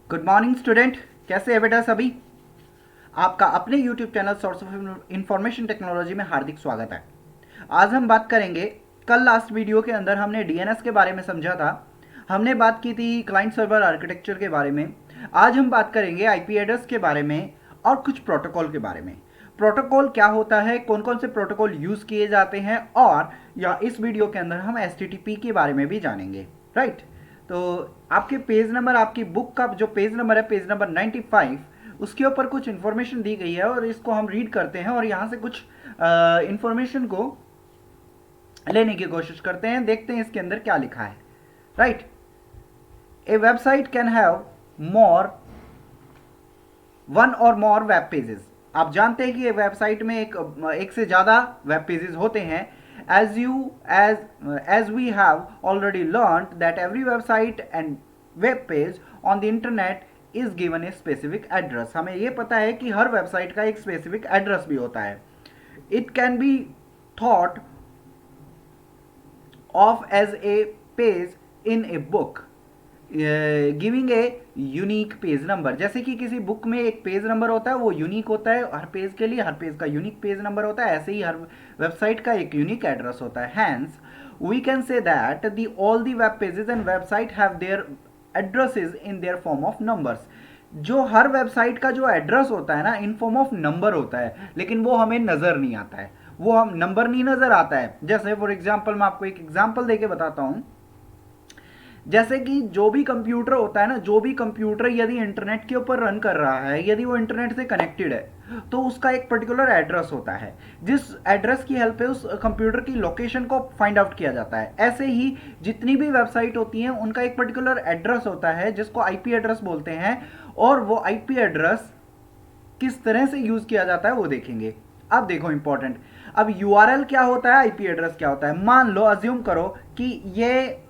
Good morning student, कैसे है बेटा सभी। आपका अपने YouTube channel source of information technology में हार्दिक स्वागत है। आज हम बात करेंगे, कल लास्ट वीडियो के अंदर हमने डीएनएस के बारे में समझा था, हमने बात की थी क्लाइंट सर्वर आर्किटेक्चर के बारे में। आज हम बात करेंगे आईपी एड्रेस के बारे में और कुछ प्रोटोकॉल के बारे में। प्रोटोकॉल क्या होता है, कौन कौन से प्रोटोकॉल यूज़ किए जाते हैं, और या इस वीडियो के अंदर हम एचटीटीपी के बारे में भी जानेंगे। राइट, तो आपके पेज नंबर, आपकी बुक का जो पेज नंबर है, पेज नंबर 95, उसके ऊपर कुछ इन्फॉर्मेशन दी गई है और इसको हम रीड करते हैं और यहाँ से कुछ इन्फॉर्मेशन को लेने की कोशिश करते हैं, देखते हैं इसके अंदर क्या लिखा है। Right, A website can have more one और मोर वेब पेजेस। आप जानते हैं कि ये वेबसाइट में एक से ज़्यादा वेब पेजेस होते हैं। as we have already learned that every website and web page on the internet is given a specific address। हमें ये पता है कि हर वेबसाइट का एक स्पेसिफिक एड्रेस भी होता है। It can be thought of as a page in a book giving a unique page number. जैसे कि किसी बुक में एक पेज नंबर होता है, वो यूनिक होता है हर पेज के लिए, हर पेज का यूनिक पेज नंबर होता है, ऐसे ही हर वेबसाइट का एक यूनिक एड्रेस होता है। Hence we can say that the all the web pages and website have their addresses in their form of numbers. जो हर वेबसाइट का जो एड्रेस होता है ना, इन फॉर्म ऑफ नंबर होता है, लेकिन वो हमें नज़र नहीं आता है, वो हम नंबर नहीं नज़र आता है। जैसे फॉर एग्जाम्पल, मैं आपको एक एग्जाम्पल देके बताता हूँ। जैसे कि जो भी कंप्यूटर होता है ना, जो भी कंप्यूटर यदि इंटरनेट के ऊपर रन कर रहा है, यदि वो इंटरनेट से कनेक्टेड है, तो उसका एक पर्टिकुलर एड्रेस होता है, जिस एड्रेस की हेल्प से उस कंप्यूटर की लोकेशन को फाइंड आउट किया जाता है। ऐसे ही जितनी भी वेबसाइट होती हैं, उनका एक पर्टिकुलर एड्रेस होता है जिसको आईपी एड्रेस बोलते हैं, और वो आईपी एड्रेस किस तरह से यूज किया जाता है वो देखेंगे। अब देखो इंपॉर्टेंट, अब यूआरएल क्या होता है, आईपी एड्रेस क्या होता है। मान लो, अज्यूम करो कि ये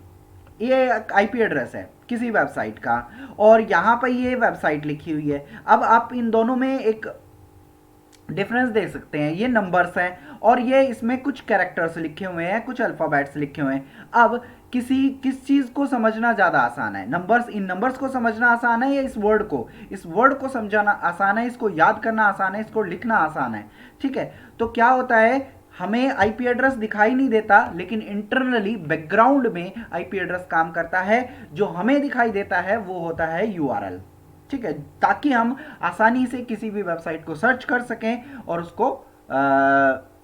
आईपी एड्रेस है किसी वेबसाइट का, और यहाँ पर ये वेबसाइट लिखी हुई है। अब आप इन दोनों में एक डिफरेंस देख सकते हैं, ये नंबर्स हैं और ये इसमें कुछ कैरेक्टर्स लिखे हुए हैं, कुछ अल्फ़ाबेट्स लिखे हुए हैं। अब किस चीज़ को समझना ज़्यादा आसान है, नंबर्स, इन नंबर्स को समझना आसान है, या इस वर्ड को समझाना आसान है, इसको याद करना आसान है, इसको लिखना आसान है। ठीक है, तो क्या होता है, हमें आईपी एड्रेस दिखाई नहीं देता, लेकिन इंटरनली बैकग्राउंड में आईपी एड्रेस काम करता है। जो हमें दिखाई देता है वो होता है यूआरएल। ठीक है, ताकि हम आसानी से किसी भी वेबसाइट को सर्च कर सकें और उसको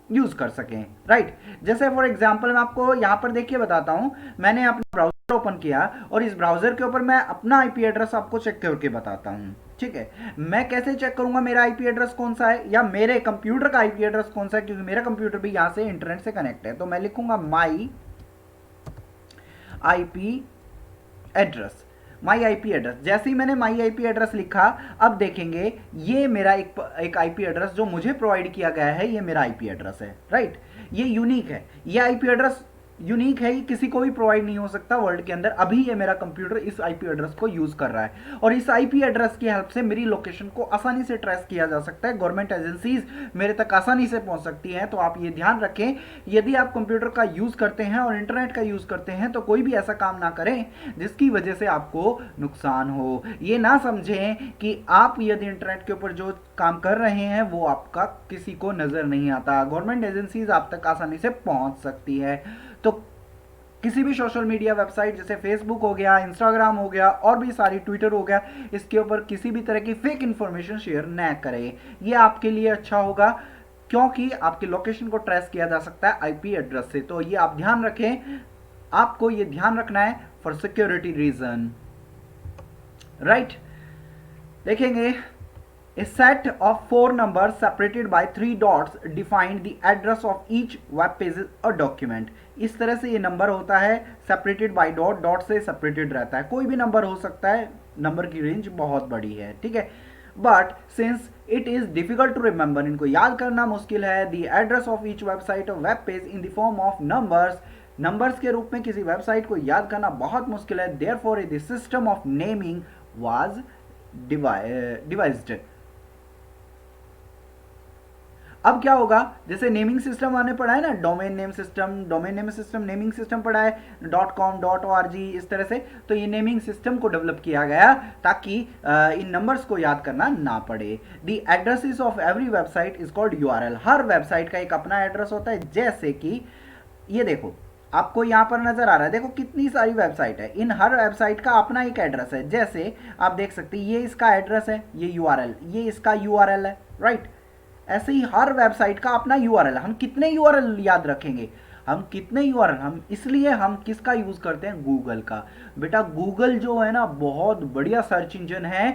यूज कर सकें। राइट, जैसे फॉर एग्जांपल मैं आपको यहाँ पर देखिए बताता हूँ। मैंने अपना ब्राउजर ओपन किया और इस ब्राउजर के ऊपर मैं अपना आईपी एड्रेस आपको चेक करके बताता हूँ। ठीक है, मैं कैसे चेक करूंगा मेरा आईपी एड्रेस कौन सा है, या मेरे कंप्यूटर का आईपी एड्रेस कौन सा है, क्योंकि मेरा कंप्यूटर भी यहाँ से इंटरनेट से कनेक्ट है। तो मैं लिखूंगा माई आईपी एड्रेस, माई आईपी एड्रेस। जैसे ही मैंने माई आईपी एड्रेस लिखा, अब देखेंगे ये मेरा एक आईपी एड्रेस जो मुझे प्रोवाइड किया गया है, ये मेरा आईपी एड्रेस है। राइट, ये यूनिक है, ये आईपी एड्रेस यूनिक है, ये किसी को भी प्रोवाइड नहीं हो सकता वर्ल्ड के अंदर। अभी ये मेरा कंप्यूटर इस आईपी एड्रेस को यूज कर रहा है, और इस आईपी एड्रेस की हेल्प से मेरी लोकेशन को आसानी से ट्रेस किया जा सकता है। गवर्नमेंट एजेंसीज मेरे तक आसानी से पहुंच सकती हैं। तो आप ये ध्यान रखें, यदि आप कंप्यूटर का यूज करते हैं और इंटरनेट का यूज करते हैं, तो कोई भी ऐसा काम ना करें जिसकी वजह से आपको नुकसान हो। ये ना समझें कि आप यदि इंटरनेट के ऊपर जो काम कर रहे हैं वो आपका किसी को नजर नहीं आता। गवर्नमेंट एजेंसीज आप तक आसानी से पहुंच सकती है। तो किसी भी सोशल मीडिया वेबसाइट जैसे फेसबुक हो गया, इंस्टाग्राम हो गया, और भी सारी, ट्विटर हो गया, इसके ऊपर किसी भी तरह की फेक इंफॉर्मेशन शेयर न करें। ये आपके लिए अच्छा होगा, क्योंकि आपकी लोकेशन को ट्रेस किया जा सकता है आईपी एड्रेस से। तो ये आप ध्यान रखें, आपको ये ध्यान रखना है फॉर सिक्योरिटी रीजन। राइट, देखेंगे, A set of 4 numbers separated by 3 dots define the address of each web page or document। इस तरह से ये नंबर होता है, सेपरेटेड बाय डॉट, डॉट से सेपरेटेड रहता है। कोई भी नंबर हो सकता है, नंबर की रेंज बहुत बड़ी है। ठीक है, but since it is difficult to remember, इनको याद करना मुश्किल है। The address of each website और web page in the form of numbers, numbers के रूप में किसी वेबसाइट को याद करना बहुत मुश्किल है। Therefore the system of naming was devised. अब क्या होगा, जैसे नेमिंग सिस्टम आपने पढ़ा है ना, domain name system naming system पढ़ा है, .com .org इस तरह से। तो ये नेमिंग सिस्टम को डेवलप किया गया ताकि इन नंबर्स को याद करना ना पड़े। The addresses of every website is called URL. Her website का एक अपना एड्रेस होता है। जैसे कि ये देखो, आपको यहाँ पर नजर आ रहा है, देखो कितनी सारी वेबसाइट है, इन हर वेबसाइट का अपना एक एड्रेस है। जैसे आप देख सकते हैं, ये इसका एड्रेस है, ये यूआरएल, ये इसका यूआरएल है, राइट। ऐसे ही हर वेबसाइट का अपना यूआरएल। हम कितने यूआरएल याद रखेंगे, हम कितने यूआरएल, हम इसलिए हम किसका यूज करते हैं, गूगल का। बेटा गूगल जो है ना बहुत बढ़िया सर्च इंजन है,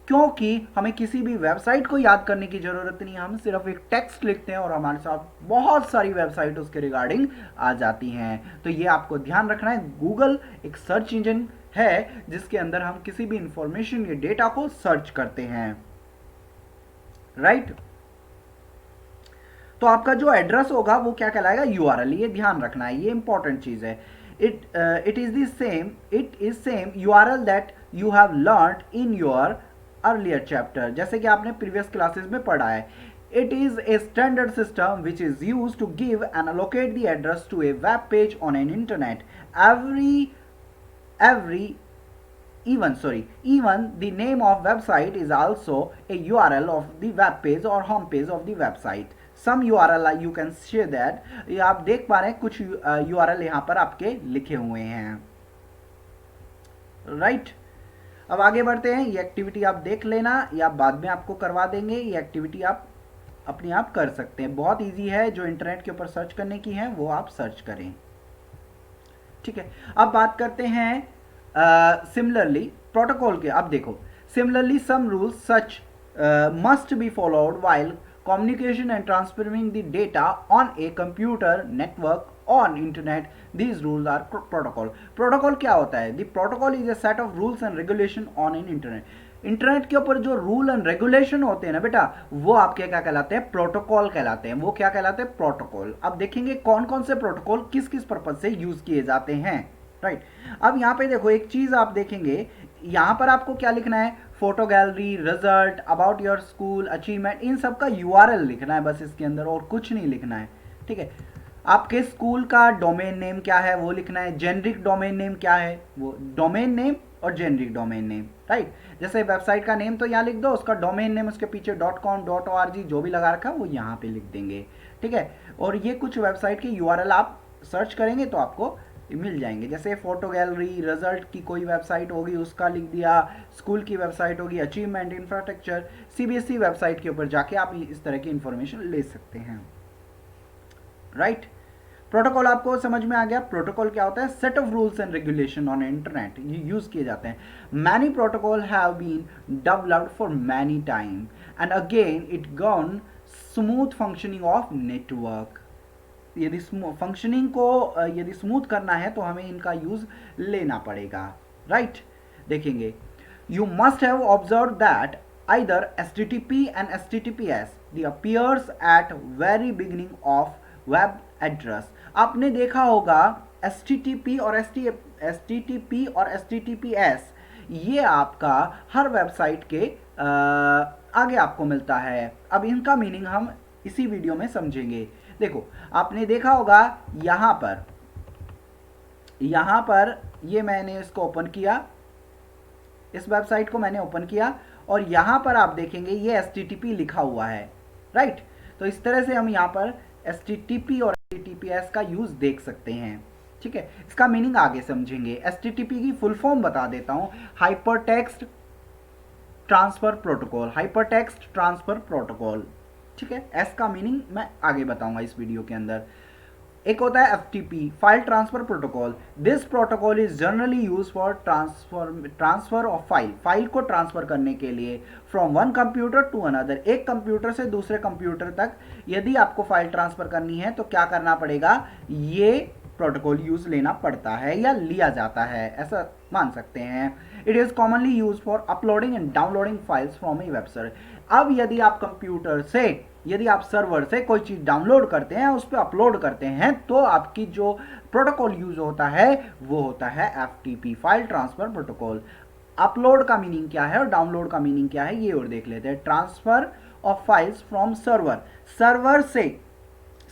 क्योंकि हमें किसी भी वेबसाइट को याद करने की जरूरत नहीं, हम सिर्फ एक टेक्स्ट लिखते हैं और हमारे साथ बहुत सारी वेबसाइट उसके रिगार्डिंग आ जाती हैं। तो ये आपको ध्यान रखना है, गूगल एक सर्च इंजन है जिसके अंदर हम किसी भी इंफॉर्मेशन या डेटा को सर्च करते हैं, राइट। तो आपका जो एड्रेस होगा वो क्या कहलाएगा, यूआरएल। ये ध्यान रखना है, ये इंपॉर्टेंट चीज है। It is same URL that you have learned in your earlier chapter. जैसे कि आपने प्रीवियस क्लासेस में पढ़ा है, it is a standard system which is use to give and allocate the address to a web page on an internet. Even the name of website is also a URL of the web page or home page of the website. Some URL you can share that. ये आप देख पा रहे हैं कुछ URL यहाँ पर आपके लिखे हुए हैं, राइट। अब आगे बढ़ते हैं। ये एक्टिविटी आप देख लेना, या बाद में आपको करवा देंगे। ये एक्टिविटी आप अपने आप कर सकते हैं, बहुत इजी है। जो इंटरनेट के ऊपर सर्च करने की है वो आप सर्च करें, ठीक है। अब बात करते हैं सिमिलरली प्रोटोकॉल के। अब देखो, similarly some rules such must be followed while communication and transferring the data on a computer network on internet. These rules are protocol. Protocol क्या होता है, the protocol is a set of rules and regulation on in internet. Internet के ऊपर जो rule and regulation होते हैं ना बेटा, वो आपके क्या कहलाते हैं, प्रोटोकॉल कहलाते हैं। वो क्या कहलाते हैं, प्रोटोकॉल। अब देखेंगे कौन कौन से प्रोटोकॉल किस किस पर्पज से यूज किए जाते हैं, राइट। अब यहाँ पे देखो एक चीज आप देखेंगे, यहाँ पर आपको क्या लिखना है, photo gallery, result, about your school, achievement, इन सब का यूआरएल लिखना है बस इसके अंदर, और कुछ नहीं लिखना है, ठीक है। आपके स्कूल का डोमेन नेम क्या है वो लिखना है, जेनरिक डोमेन नेम क्या है, वो डोमेन नेम और जेनरिक डोमेन नेम, राइट। जैसे वेबसाइट का नेम तो यहाँ लिख दो, उसका डोमेन नेम उसके पीछे .com .org जो भी लगा रखा है वो यहाँ पे लिख देंगे, ठीक है। और ये कुछ वेबसाइट के यूआरएल आप सर्च करेंगे तो आपको मिल जाएंगे। जैसे फोटो गैलरी, रिजल्ट की कोई वेबसाइट होगी उसका लिख दिया, स्कूल की वेबसाइट होगी, अचीवमेंट, इंफ्रास्ट्रक्चर, सीबीएसई वेबसाइट के ऊपर जाके आप इस तरह की इंफॉर्मेशन ले सकते हैं, राइट। प्रोटोकॉल आपको समझ में आ गया। प्रोटोकॉल क्या होता है, set of rules and regulation on internet, ये यूज किए जाते हैं। Many protocol have been developed for many time and again it govern smooth functioning of network. यदि फंक्शनिंग को यदि स्मूथ करना है तो हमें इनका यूज लेना पड़ेगा, राइट। देखेंगे, you must have observe that either HTTP and HTTPS the appears at very beginning of web address. आपने देखा होगा HTTP और HTTPS ये आपका हर वेबसाइट के आगे आपको मिलता है। अब इनका मीनिंग हम इसी वीडियो में समझेंगे। देखो, आपने देखा होगा यहां पर ये मैंने इसको ओपन किया, इस वेबसाइट को मैंने ओपन किया, और यहां पर आप देखेंगे ये HTTP लिखा हुआ है, राइट। तो इस तरह से हम यहां पर HTTP और HTTPS का यूज देख सकते हैं, ठीक है। इसका मीनिंग आगे समझेंगे। HTTP की फुल फॉर्म बता देता हूं, hypertext transfer protocol, hypertext transfer protocol, ठीक है। एस का मीनिंग मैं आगे बताऊंगा इस वीडियो के अंदर। एक होता है FTP, file transfer protocol. This protocol is generally use for transfer of file को ट्रांसफर करने के लिए from one computer to another, एक कंप्यूटर से दूसरे कंप्यूटर तक यदि आपको फाइल ट्रांसफर करनी है तो क्या करना पड़ेगा, ये प्रोटोकॉल यूज लेना पड़ता है या लिया जाता है, ऐसा मान सकते हैं। It is commonly use for uploading and downloading files from A website. अब यदि आप कंप्यूटर से, यदि आप सर्वर से कोई चीज डाउनलोड करते हैं, उस पर अपलोड करते हैं, तो आपकी जो प्रोटोकॉल यूज होता है वो होता है FTP, file transfer protocol. Upload का मीनिंग क्या है और डाउनलोड का मीनिंग क्या है ये और देख लेते हैं। Transfer of files from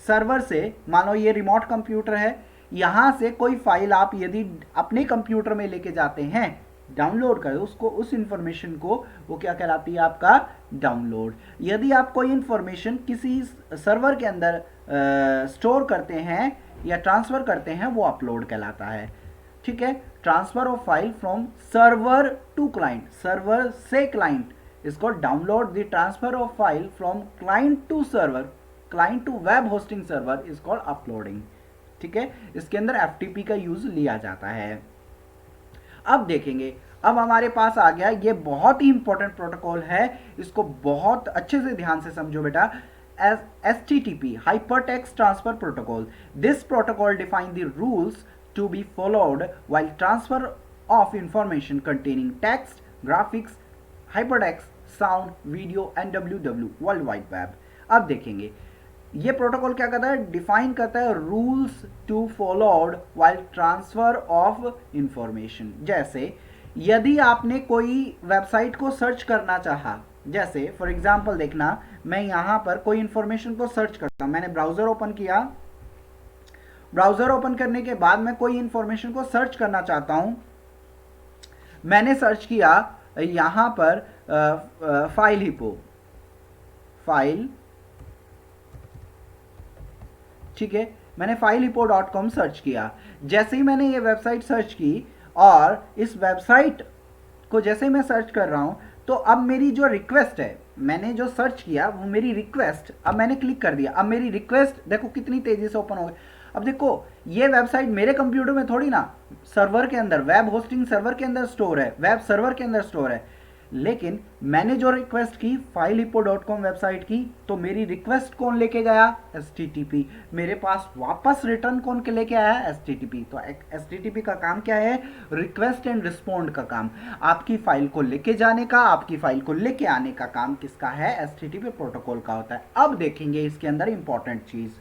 server से मान लो ये रिमोट कंप्यूटर है, यहां से कोई फाइल आप यदि अपने कंप्यूटर में लेके जाते हैं, डाउनलोड करें उसको, उस इंफॉर्मेशन को, वो क्या कहलाती है आपका डाउनलोड। यदि आप कोई इंफॉर्मेशन किसी सर्वर के अंदर स्टोर करते हैं या ट्रांसफर करते हैं, वो अपलोड कहलाता है। ठीक है, transfer of file from server to client, server से क्लाइंट, इसको download. The transfer of file from client to server, client to web hosting server is called uploading. ठीक है, इसके अंदर एफटीपी का यूज लिया जाता है। अब देखेंगे, अब हमारे पास आ गया, ये बहुत ही इंपॉर्टेंट प्रोटोकॉल है, इसको बहुत अच्छे से ध्यान से समझो बेटा। HTTP, Hypertext Transfer Protocol. This protocol defines the rules to be followed while transfer of information containing text, graphics, hypertext, sound, video and WWW, World Wide Web. अब देखेंगे ये प्रोटोकॉल क्या करता है, डिफाइन करता है rules to followed while transfer of information. जैसे यदि आपने कोई वेबसाइट को सर्च करना चाहा, जैसे फॉर एग्जांपल देखना, मैं यहां पर कोई इंफॉर्मेशन को सर्च करता हूं, मैंने ब्राउजर ओपन किया, ब्राउजर ओपन करने के बाद मैं कोई इंफॉर्मेशन को सर्च करना चाहता हूं, मैंने सर्च किया यहां पर फाइल हिपो, फाइल, ठीक है, मैंने filehipo.com सर्च किया। जैसे ही मैंने ये वेबसाइट सर्च की और इस वेबसाइट को जैसे मैं सर्च कर रहा हूं, तो अब मेरी जो रिक्वेस्ट है, मैंने जो सर्च किया वो मेरी रिक्वेस्ट, अब मैंने क्लिक कर दिया, अब मेरी रिक्वेस्ट देखो कितनी तेजी से ओपन हो गई। अब देखो ये वेबसाइट मेरे कंप्यूटर में थोड़ी ना, सर्वर के अंदर, वेब होस्टिंग सर्वर के अंदर स्टोर है, वेब सर्वर के अंदर स्टोर है, लेकिन मैंने जो रिक्वेस्ट की filehipo.com वेबसाइट की, तो मेरी रिक्वेस्ट कौन लेके गया, HTTP, मेरे पास वापस रिटर्न कौन के लेके आया, HTTP। तो HTTP का काम क्या है, रिक्वेस्ट एंड रिस्पॉन्ड का काम, आपकी फाइल को लेके जाने का, आपकी फाइल को लेके आने का काम किसका है, HTTP प्रोटोकॉल का होता है। अब देखेंगे इसके अंदर इंपॉर्टेंट चीज,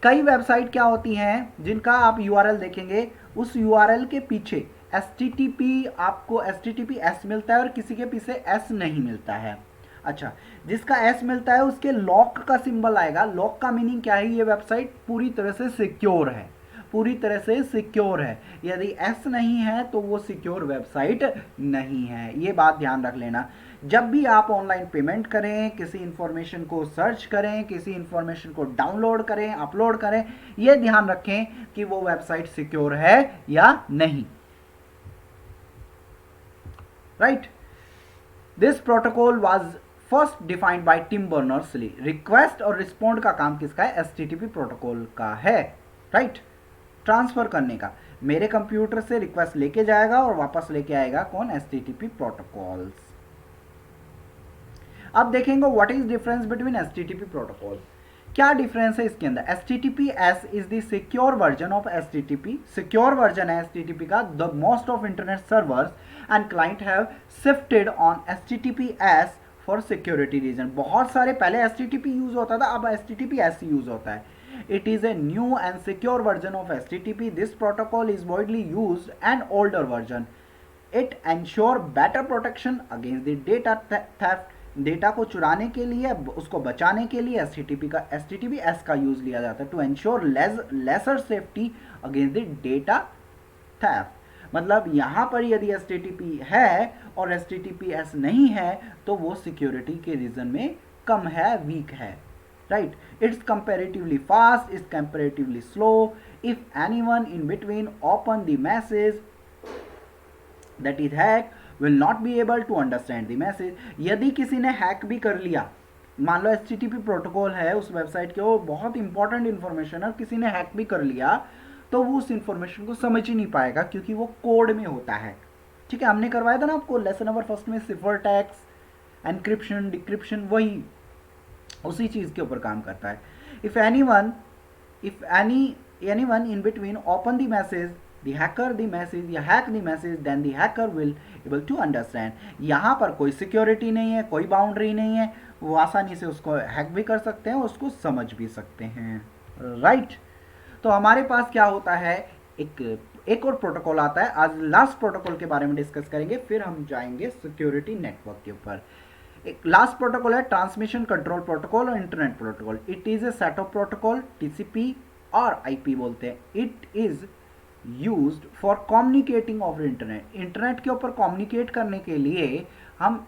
कई वेबसाइट क्या होती हैं जिनका आप URL देखेंगे, उस URL के पीछे HTTP, आपको HTTPS मिलता है और किसी के पीछे S नहीं मिलता है। अच्छा, जिसका S मिलता है उसके लॉक का सिंबल आएगा। लॉक का मीनिंग क्या है, ये वेबसाइट पूरी तरह से सिक्योर है, पूरी तरह से सिक्योर है। यदि S नहीं है तो वो सिक्योर वेबसाइट नहीं है, ये बात ध्यान रख लेना। जब भी आप ऑनलाइन पेमेंट करें, किसी इंफॉर्मेशन को सर्च करें, किसी इंफॉर्मेशन को डाउनलोड करें, अपलोड करें, ये ध्यान रखें कि वो वेबसाइट सिक्योर है या नहीं। Right, this protocol was first defined by Tim Berners-Lee. Request और रिस्पॉन्ड का काम किसका है, HTTP प्रोटोकॉल का है। राइट, ट्रांसफर करने का, मेरे कंप्यूटर से रिक्वेस्ट लेके जाएगा और वापस लेके आएगा कौन, HTTP प्रोटोकॉल्स। अब देखेंगे what is difference between HTTP protocol, क्या डिफरेंस है इसके अंदर। HTTPS is the secure version of HTTP, secure version है HTTP का। The most of internet servers and client have shifted on HTTPS for security reason. बहुत सारे पहले HTTP use होता था, अब HTTPS यूज होता है। It is a new and secure version of HTTP. This protocol is widely used and older version. It ensure better protection against the data theft. Data को चुराने के लिए, उसको बचाने के लिए HTTPS का यूज लिया जाता है, to ensure lesser safety against the data theft. मतलब यहाँ पर यदि HTTP है और HTTPS नहीं है तो वो सिक्योरिटी के रीजन में कम है, वीक है। Right, it's comparatively fast, it's comparatively slow. If anyone in between open the message that is hack will not be able to understand the message. यदि किसी ने हैक भी कर लिया, मान लो HTTP प्रोटोकॉल है उस वेबसाइट के, वो बहुत इंपॉर्टेंट इन्फॉर्मेशन है, किसी ने हैक भी कर लिया तो वो उस इंफॉर्मेशन को समझ ही नहीं पाएगा क्योंकि वो कोड में होता है। ठीक है, हमने करवाया था ना आपको लेसन नंबर फर्स्ट में, सिफर टैक्स, एनक्रिप्शन, डिक्रिप्शन, वही उसी चीज के ऊपर काम करता है। If anyone in between open the message, the hacker the message या hack the message, then the hacker will able to understand. यहाँ पर कोई सिक्योरिटी नहीं है, कोई बाउंड्री नहीं है, वो आसानी से उसको हैक भी कर सकते हैं, उसको समझ भी सकते हैं। राइट, तो हमारे पास क्या होता है, एक और प्रोटोकॉल आता है। आज लास्ट प्रोटोकॉल के बारे में डिस्कस करेंगे, फिर हम जाएंगे सिक्योरिटी नेटवर्क के ऊपर। एक लास्ट प्रोटोकॉल है ट्रांसमिशन कंट्रोल प्रोटोकॉल और internet protocol. It is a set of protocol, TCP और आईपी बोलते हैं। It is used for communicating over internet. Internet के ऊपर कम्युनिकेट करने के लिए हम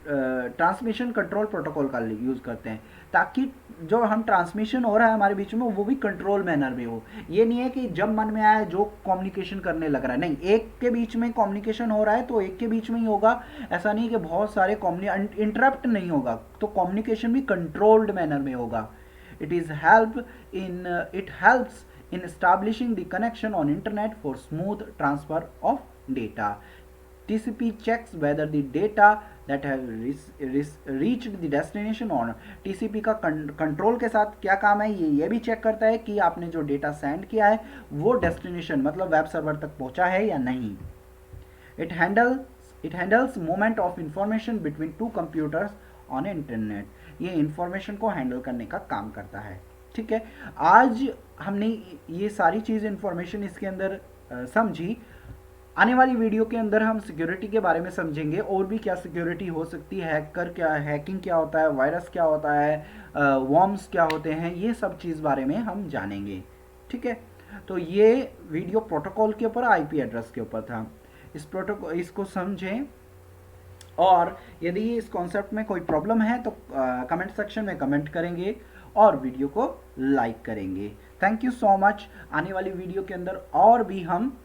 ट्रांसमिशन कंट्रोल प्रोटोकॉल का यूज़ करते हैं, ताकि जो हम ट्रांसमिशन हो रहा है हमारे बीच में वो भी कंट्रोल मैनर में हो। ये नहीं है कि जब मन में आए जो कम्युनिकेशन करने लग रहा है, नहीं, एक के बीच में कम्युनिकेशन हो रहा है तो एक के बीच में ही होगा। ऐसा नहीं कि बहुत सारे इंटरप्ट नहीं होगा, तो कम्युनिकेशन भी कंट्रोल्ड मैनर में होगा। It helps in establishing the connection on internet for smooth transfer of data. TCP checks whether the data that have reached the destination or not. TCP का कंट्रोल के साथ क्या काम है, ये भी चेक करता है कि आपने जो डेटा सेंड किया है वो डेस्टिनेशन मतलब वेब सर्वर तक पहुंचा है या नहीं। It handles movement of information between two computers on internet. ये इंफॉर्मेशन को हैंडल करने का काम करता है। ठीक है, आज हमने ये सारी चीज़ इंफॉर्मेशन इसके अंदर समझी। आने वाली वीडियो के अंदर हम सिक्योरिटी के बारे में समझेंगे, और भी क्या सिक्योरिटी हो सकती है, हैकर क्या, हैकिंग क्या होता है, वायरस क्या होता है, वॉर्म्स क्या होते हैं, ये सब चीज़ बारे में हम जानेंगे। ठीक है, तो ये वीडियो प्रोटोकॉल के ऊपर, आईपी एड्रेस के ऊपर था। इसको समझें, और यदि इस कॉन्सेप्ट में कोई प्रॉब्लम है तो कमेंट सेक्शन में कमेंट करेंगे और वीडियो को लाइक करेंगे। Thank you so much. आने वाली वीडियो के अंदर और भी हम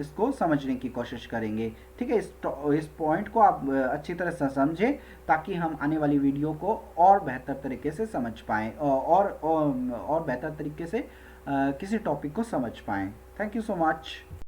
इसको समझने की कोशिश करेंगे। ठीक है, इस पॉइंट को आप अच्छी तरह से समझें, ताकि हम आने वाली वीडियो को और बेहतर तरीके से समझ पाएँ और बेहतर तरीके से किसी टॉपिक को समझ पाएँ। Thank you so much.